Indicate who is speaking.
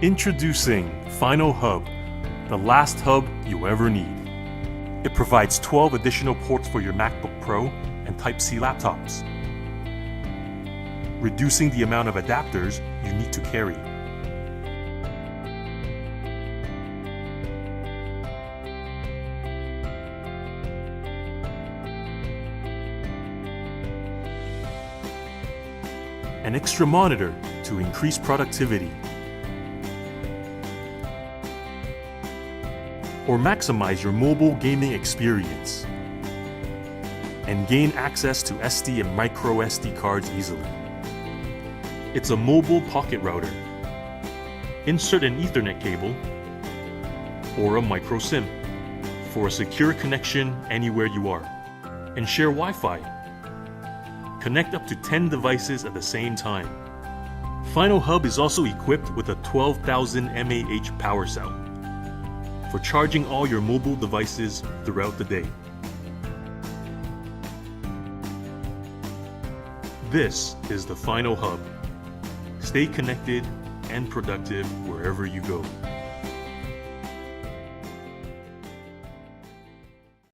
Speaker 1: Introducing FINALHUB, the last hub you ever need. It provides 12 additional ports for your MacBook Pro and Type-C laptops, reducing the amount of adapters you need to carry. An extra monitor to increase productivity, or maximize your mobile gaming experience and gain access to SD and micro SD cards easily. It's a mobile pocket router. Insert an Ethernet cable or a micro SIM for a secure connection anywhere you are, and share Wi-Fi. Connect up to 10 devices at the same time. FINALHUB is also equipped with a 12,000 mAh power cell for charging all your mobile devices throughout the day. This is the FINALHUB. Stay connected and productive wherever you go.